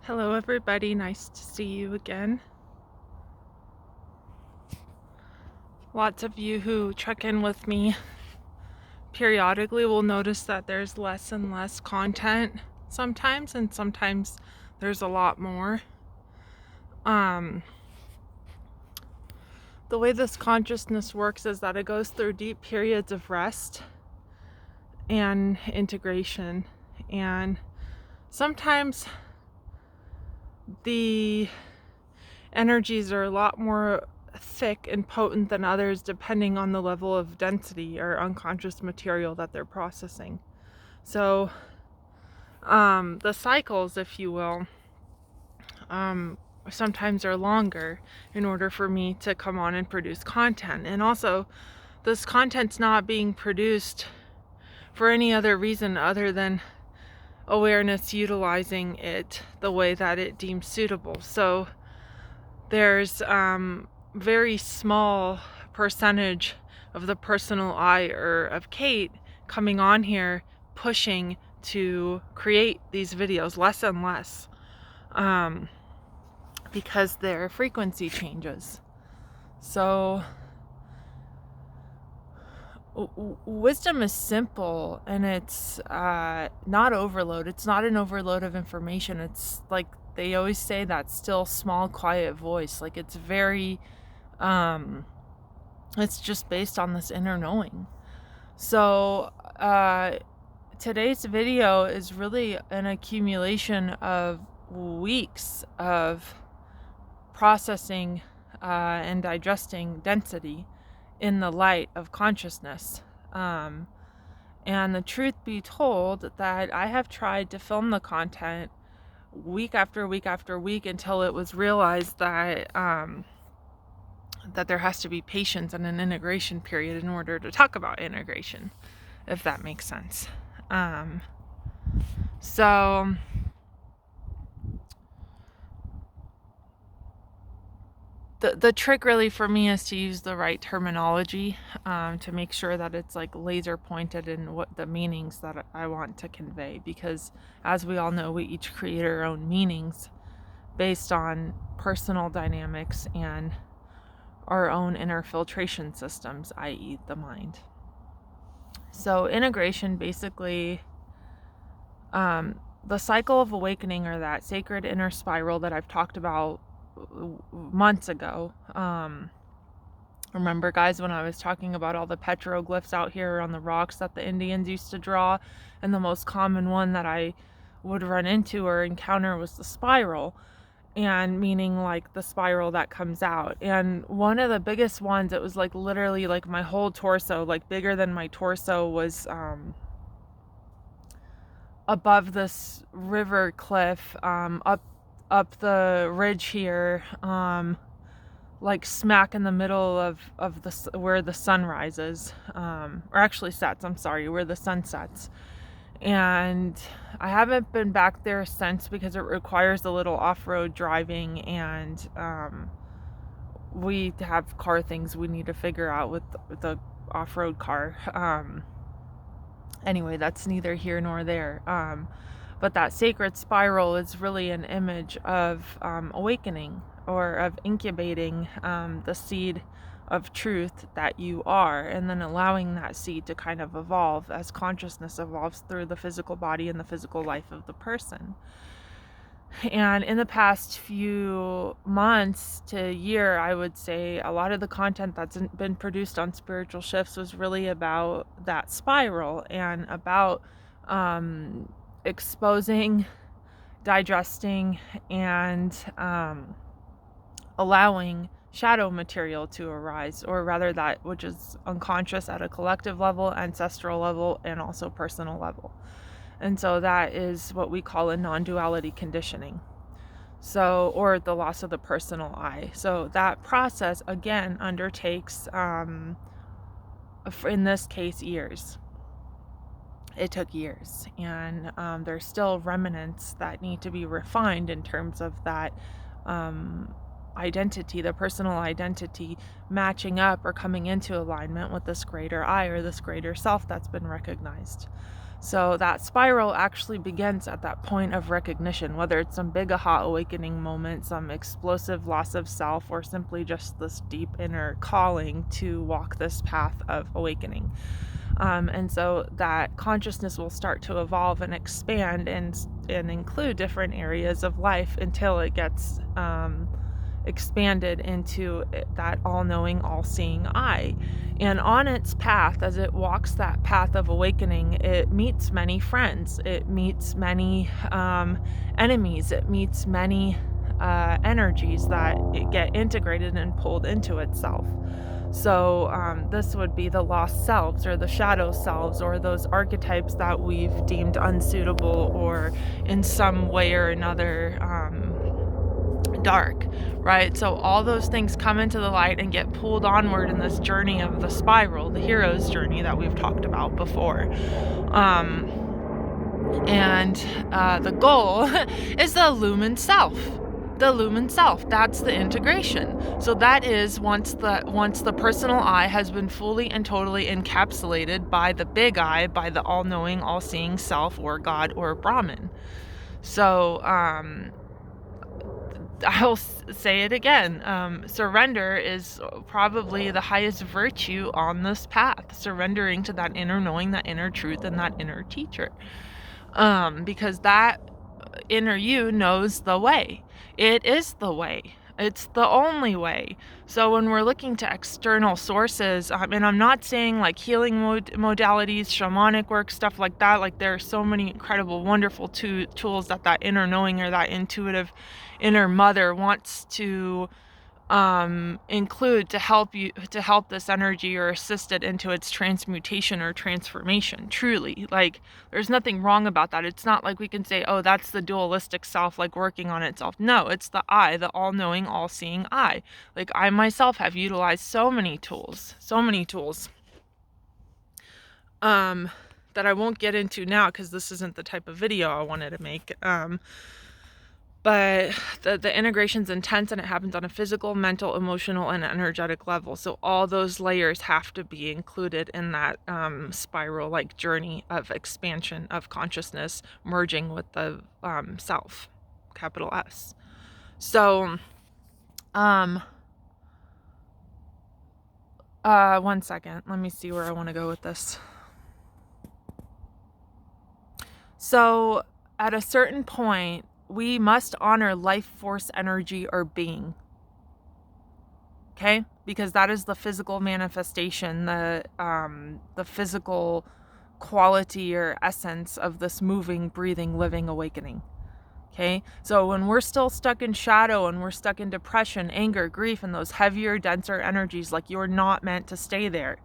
Hello, everybody. Nice to see you again. Lots of you who check in with me periodically will notice that there's less and less content sometimes, and sometimes there's a lot more. The way this consciousness works is that it goes through deep periods of rest and integration, and sometimes the energies are a lot more thick and potent than others depending on the level of density or unconscious material that they're processing. So the cycles, if you will, sometimes are longer in order for me to come on and produce content. And also, this content's not being produced for any other reason other than awareness utilizing it the way that it deems suitable. So there's very small percentage of the personal I or of Kate coming on here pushing to create these videos, less and less, because their frequency changes. So wisdom is simple, and it's not overload. It's not an overload of information. It's like they always say, that still small quiet voice. Like it's very it's just based on this inner knowing. So today's video is really an accumulation of weeks of processing and digesting density in the light of consciousness. And the truth be told, that I have tried to film the content week after week after week until it was realized that that there has to be patience and an integration period in order to talk about integration, if that makes sense. So the trick really for me is to use the right terminology to make sure that it's like laser pointed in what the meanings that I want to convey, because as we all know, we each create our own meanings based on personal dynamics and our own inner filtration systems, i.e. the mind. So integration, basically, the cycle of awakening, or that sacred inner spiral that I've talked about months ago. Remember, guys, when I was talking about all the petroglyphs out here on the rocks that the Indians used to draw, and the most common one that I would run into or encounter was the spiral, and meaning like the spiral that comes out. And one of the biggest ones, it was like literally like my whole torso, like bigger than my torso, was above this river cliff, up the ridge here, like smack in the middle of the where the sun rises, or actually sets, I'm sorry, where the sun sets. And I haven't been back there since, because it requires a little off-road driving, and we have car things we need to figure out with the off-road car. Anyway, that's neither here nor there. But that sacred spiral is really an image of awakening, or of incubating the seed of truth that you are, and then allowing that seed to kind of evolve as consciousness evolves through the physical body and the physical life of the person. And in the past few months to year, I would say a lot of the content that's been produced on Spiritual Shifts was really about that spiral, and about exposing, digesting, and allowing shadow material to arise, or rather that which is unconscious at a collective level, ancestral level, and also personal level. And so that is what we call a non-duality conditioning. So, or the loss of the personal I. So that process again undertakes, in this case, years. It took years, and there's still remnants that need to be refined in terms of that identity, the personal identity, matching up or coming into alignment with this greater I, or this greater self that's been recognized. So that spiral actually begins at that point of recognition, whether it's some big aha awakening moment, some explosive loss of self, or simply just this deep inner calling to walk this path of awakening. And so that consciousness will start to evolve and expand and include different areas of life until it gets expanded into that all-knowing, all-seeing I. And on its path, as it walks that path of awakening, it meets many friends, it meets many enemies, it meets many energies that it get integrated and pulled into itself. So this would be the lost selves or the shadow selves or those archetypes that we've deemed unsuitable or in some way or another dark, right? So all those things come into the light and get pulled onward in this journey of the spiral, the hero's journey that we've talked about before. And the goal is the lumen self. The lumen self, that's the integration. So that is once the personal I has been fully and totally encapsulated by the big I, by the all-knowing, all-seeing self or God or Brahman. So I'll say it again. Surrender is probably the highest virtue on this path. Surrendering to that inner knowing, that inner truth, and that inner teacher. Because that inner you knows the way. It is the way. It's the only way. So when we're looking to external sources, and I'm not saying like healing modalities, shamanic work, stuff like that, like there are so many incredible, wonderful tools that inner knowing or that intuitive inner mother wants to include to help this energy or assist it into its transmutation or transformation. Truly, like there's nothing wrong about that. It's not like we can say, oh, that's the dualistic self like working on itself. No, it's the I, the all-knowing, all-seeing I. Like I myself have utilized so many tools that I won't get into now because this isn't the type of video I wanted to make. But the integration's intense and it happens on a physical, mental, emotional, and energetic level. So all those layers have to be included in that spiral-like journey of expansion of consciousness, merging with the self, capital S. So, one second. Let me see where I want to go with this. So, at a certain point, we must honor life force, energy, or being. Okay? Because that is the physical manifestation, the physical quality or essence of this moving, breathing, living awakening. Okay? So when we're still stuck in shadow and we're stuck in depression, anger, grief, and those heavier, denser energies, like you're not meant to stay there,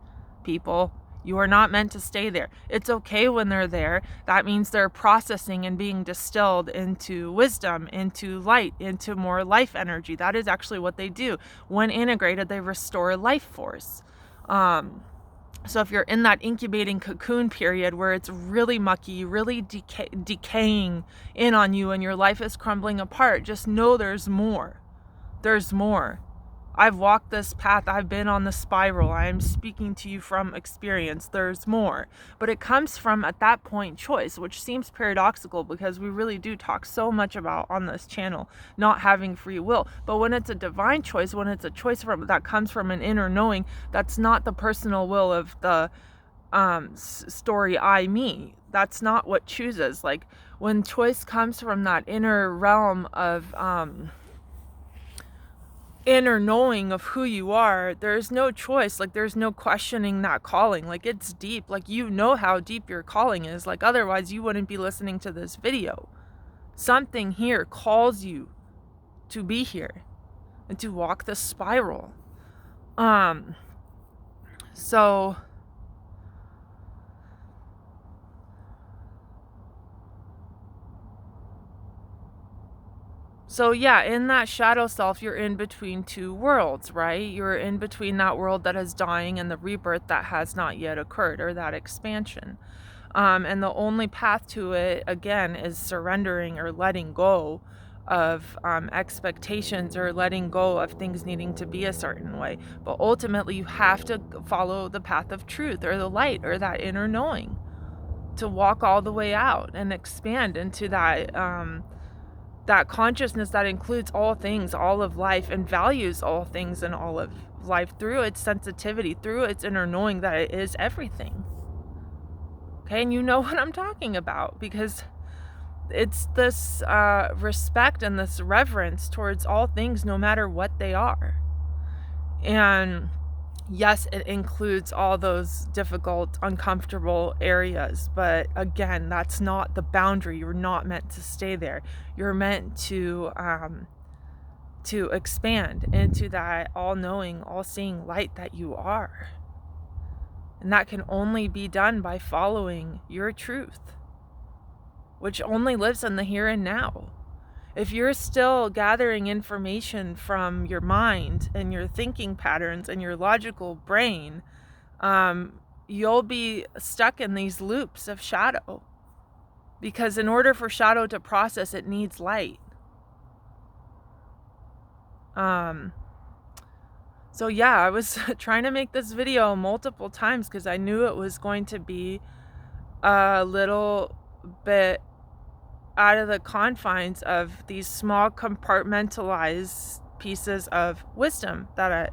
people. You are not meant to stay there. It's okay when they're there. That means they're processing and being distilled into wisdom, into light, into more life energy. That is actually what they do. When integrated, they restore life force. So if you're in that incubating cocoon period where it's really mucky, really decaying in on you and your life is crumbling apart, just know there's more. There's more. I've walked this path. I've been on the spiral. I am speaking to you from experience. There's more. But it comes from, at that point, choice, which seems paradoxical because we really do talk so much about on this channel not having free will. But when it's a divine choice, when it's a choice that comes from an inner knowing, that's not the personal will of the story I, me. That's not what chooses. Like when choice comes from that inner realm of inner knowing of who you are, there's no choice. Like there's no questioning that calling. Like it's deep. Like you know how deep your calling is. Like otherwise you wouldn't be listening to this video. Something here calls you to be here and to walk the spiral. So yeah, in that shadow self, you're in between two worlds, right? You're in between that world that is dying and the rebirth that has not yet occurred, or that expansion. And the only path to it, again, is surrendering or letting go of expectations or letting go of things needing to be a certain way. But ultimately, you have to follow the path of truth or the light or that inner knowing. to walk all the way out and expand into that that consciousness that includes all things, all of life, and values all things and all of life through its sensitivity, through its inner knowing that it is everything. Okay, and you know what I'm talking about, because it's this respect and this reverence towards all things, no matter what they are. And yes, it includes all those difficult, uncomfortable areas, but again, that's not the boundary. You're not meant to stay there. You're meant to expand into that all-knowing, all-seeing light that you are. And that can only be done by following your truth, which only lives in the here and now. If you're still gathering information from your mind and your thinking patterns and your logical brain, you'll be stuck in these loops of shadow. Because in order for shadow to process, it needs light. So yeah, I was trying to make this video multiple times because I knew it was going to be a little bit out of the confines of these small compartmentalized pieces of wisdom that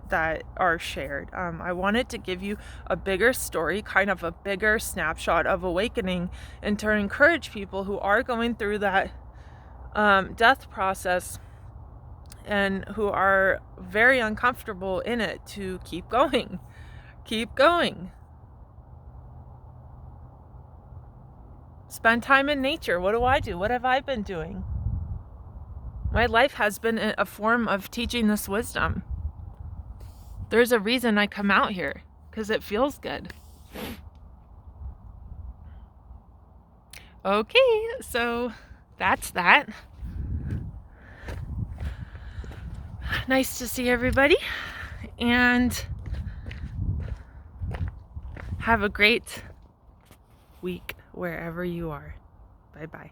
are shared. I wanted to give you a bigger story, kind of a bigger snapshot of awakening, and to encourage people who are going through that death process and who are very uncomfortable in it to keep going. Keep going. Spend time in nature. What do I do? What have I been doing? My life has been a form of teaching this wisdom. There's a reason I come out here, because it feels good. Okay, so that's that. Nice to see everybody, and have a great week wherever you are. Bye-bye.